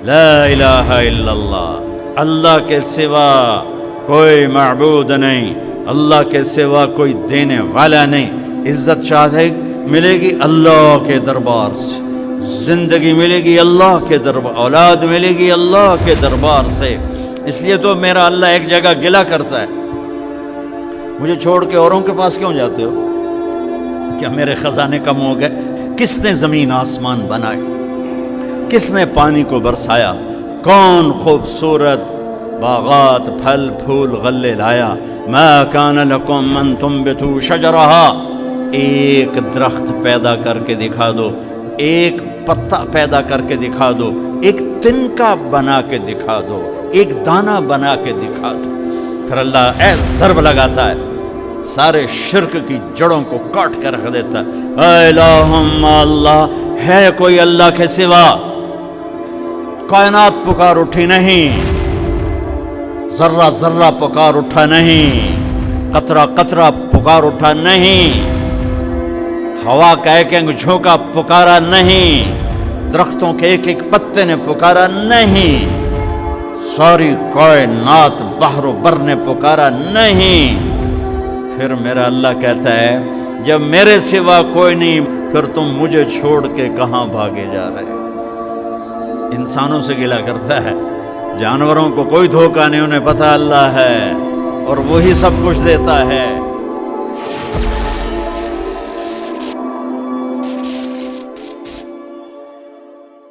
لا الہ الا اللہ، اللہ کے سوا کوئی معبود نہیں، اللہ کے سوا کوئی دینے والا نہیں۔ عزت چاہے ملے گی اللہ کے دربار سے، زندگی ملے گی اللہ کے دربار، اولاد ملے گی اللہ کے دربار سے۔ اس لیے تو میرا اللہ ایک جگہ گلہ کرتا ہے، مجھے چھوڑ کے اوروں کے پاس کیوں جاتے ہو؟ کیا میرے خزانے کم ہو گئے؟ کس نے زمین آسمان بنائے؟ کس نے پانی کو برسایا؟ کون خوبصورت باغات پھل پھول غلے لایا؟ ما کان لکم ان تنبتوا شجرہا، ایک درخت پیدا کر کے دکھا دو، ایک پتا پیدا کر کے دکھا دو، ایک تنکا بنا کے دکھا دو، ایک دانہ بنا کے دکھا دو۔ پھر اللہ ضرب لگاتا ہے، سارے شرک کی جڑوں کو کاٹ کر رکھ دیتا ہے۔ اے الہم اللہ، ہے کوئی اللہ کے سوا؟ کائنات پکار اٹھی نہیں، ذرہ ذرہ پکار اٹھا نہیں، قطرہ قطرہ پکار اٹھا نہیں، ہوا کا ایک ایک جھونکا پکارا نہیں، درختوں کے ایک ایک پتے نے پکارا نہیں، ساری کائنات بحر و بر نے پکارا نہیں۔ پھر میرا اللہ کہتا ہے جب میرے سوا کوئی نہیں، پھر تم مجھے چھوڑ کے کہاں بھاگے جا رہے؟ انسانوں سے گلہ کرتا ہے، جانوروں کو کوئی دھوکہ نہیں، انہیں پتہ اللہ ہے اور وہی سب کچھ دیتا ہے۔